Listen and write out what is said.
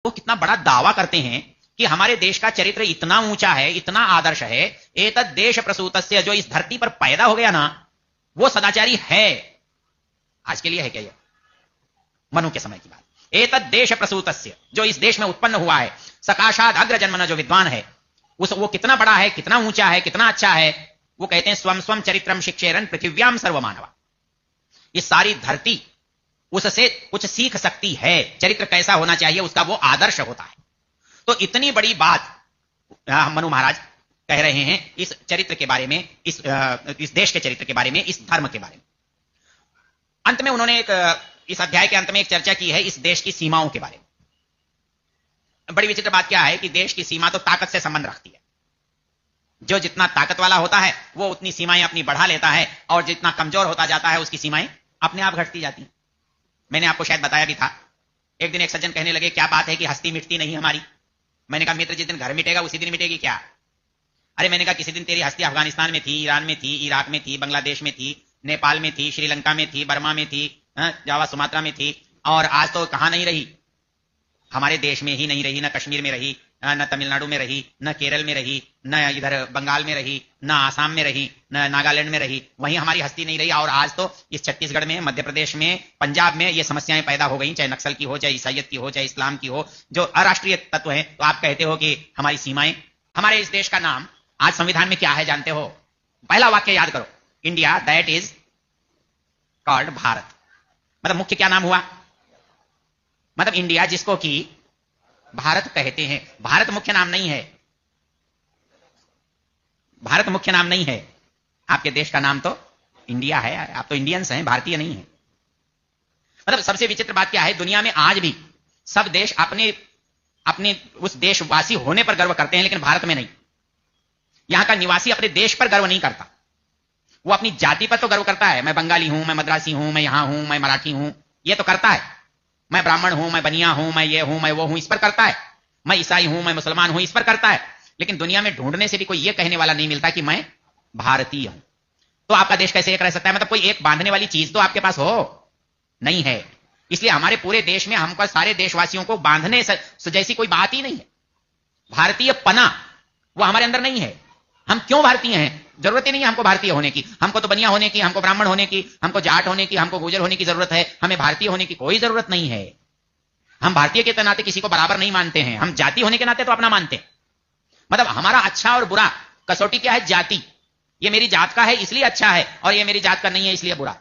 वो कितना बड़ा दावा करते हैं कि हमारे देश का चरित्र इतना ऊंचा है, इतना आदर्श है, एतद देश प्रसूतस्य, जो इस धरती पर पैदा हो गया ना वो सदाचारी है। आज के लिए है क्या ये? मनु के समय की बात। एतद देश प्रसूतस्य, जो इस देश में उत्पन्न हुआ है, सकाशाद अग्र जन्मना, जो विद्वान है वो कितना बड़ा है, कितना ऊंचा है, कितना अच्छा है। वो कहते हैं स्वम स्वम चरित्रम शिक्षेरन पृथिव्याम सर्वमानवा, ये सारी धरती उससे कुछ सीख सकती है। चरित्र कैसा होना चाहिए उसका वो आदर्श होता है। तो इतनी बड़ी बात मनु महाराज कह रहे हैं इस चरित्र के बारे में, इस देश के चरित्र के बारे में, इस धर्म के बारे में। अंत में उन्होंने इस अध्याय के अंत में एक चर्चा की है इस देश की सीमाओं के बारे में। बड़ी विचित्र बात क्या है कि देश की सीमा तो ताकत से संबंध रखती है। जो जितना ताकत वाला होता है वो उतनी सीमाएं अपनी बढ़ा लेता है, और जितना कमजोर होता जाता है उसकी सीमाएं अपने आप घटती जाती हैं। मैंने आपको शायद बताया भी था। एक दिन एक सज्जन कहने लगे क्या बात है कि हस्ती मिटती नहीं हमारी। मैंने कहा मित्र, जिस दिन घर मिटेगा उसी दिन मिटेगी क्या? अरे मैंने कहा किसी दिन तेरी हस्ती अफगानिस्तान में थी, ईरान में थी, इराक में थी, बांग्लादेश में थी, नेपाल में थी, श्रीलंका में थी, बर्मा में थी, जावा सुमात्रा में थी, और आज तो कहां नहीं रही? हमारे देश में ही नहीं रही। न कश्मीर में रही, न तमिलनाडु में रही, न केरल में रही, न इधर बंगाल में रही, न आसाम में रही, न नागालैंड में रही। वहीं हमारी हस्ती नहीं रही। और आज तो इस छत्तीसगढ़ में, मध्य प्रदेश में, पंजाब में ये समस्याएं पैदा हो गई, चाहे नक्सल की हो, चाहे ईसाइयत की हो, चाहे इस्लाम की हो, जो अराष्ट्रीय तत्व है। तो आप कहते हो कि हमारी सीमाएं, हमारे इस देश का नाम आज संविधान में क्या है जानते हो? पहला वाक्य याद करो, India that is called Bharat. मतलब मुख्य क्या नाम हुआ? मतलब इंडिया जिसको कि भारत कहते हैं। भारत मुख्य नाम नहीं है। भारत मुख्य नाम नहीं है। आपके देश का नाम तो इंडिया है। आप तो इंडियंस हैं, भारतीय नहीं है। मतलब सबसे विचित्र बात क्या है, दुनिया में आज भी सब देश अपने अपने उस देशवासी होने पर गर्व करते हैं, लेकिन भारत में नहीं। यहां का निवासी अपने देश पर गर्व नहीं करता। वो अपनी जाति पर तो गर्व करता है, मैं बंगाली हूं, मैं मद्रासी हूं, मैं यहां हूं, मैं मराठी हूं, ये तो करता है। मैं ब्राह्मण हूं, मैं बनिया हूं, मैं ये हूं, मैं वो हूं, इस पर करता है। मैं ईसाई हूं, मैं मुसलमान हूं, इस पर करता है। लेकिन दुनिया में ढूंढने से भी कोई ये कहने वाला नहीं मिलता कि मैं भारतीय हूं। तो आपका देश कैसे एक रह सकता है? मतलब कोई एक बांधने वाली चीज तो आपके पास हो नहीं है। इसलिए हमारे पूरे देश में हमको, सारे देशवासियों को बांधने जैसी कोई बात ही नहीं है। भारतीय पना वो हमारे अंदर नहीं है। हम क्यों भारतीय हैं? जरूरत ही नहीं है हमको भारतीय होने की। हमको तो बनिया होने की, हमको ब्राह्मण होने की, हमको जाट होने की, हमको गुर्जर होने की जरूरत है। हमें भारतीय होने की कोई जरूरत नहीं है। हम भारतीय के नाते किसी को बराबर नहीं मानते हैं। हम जाति होने के नाते तो अपना मानते हैं। मतलब हमारा अच्छा और बुरा कसौटी क्या है? जाति। ये मेरी जात का है इसलिए अच्छा है, और ये मेरी जात का नहीं है इसलिए बुरा।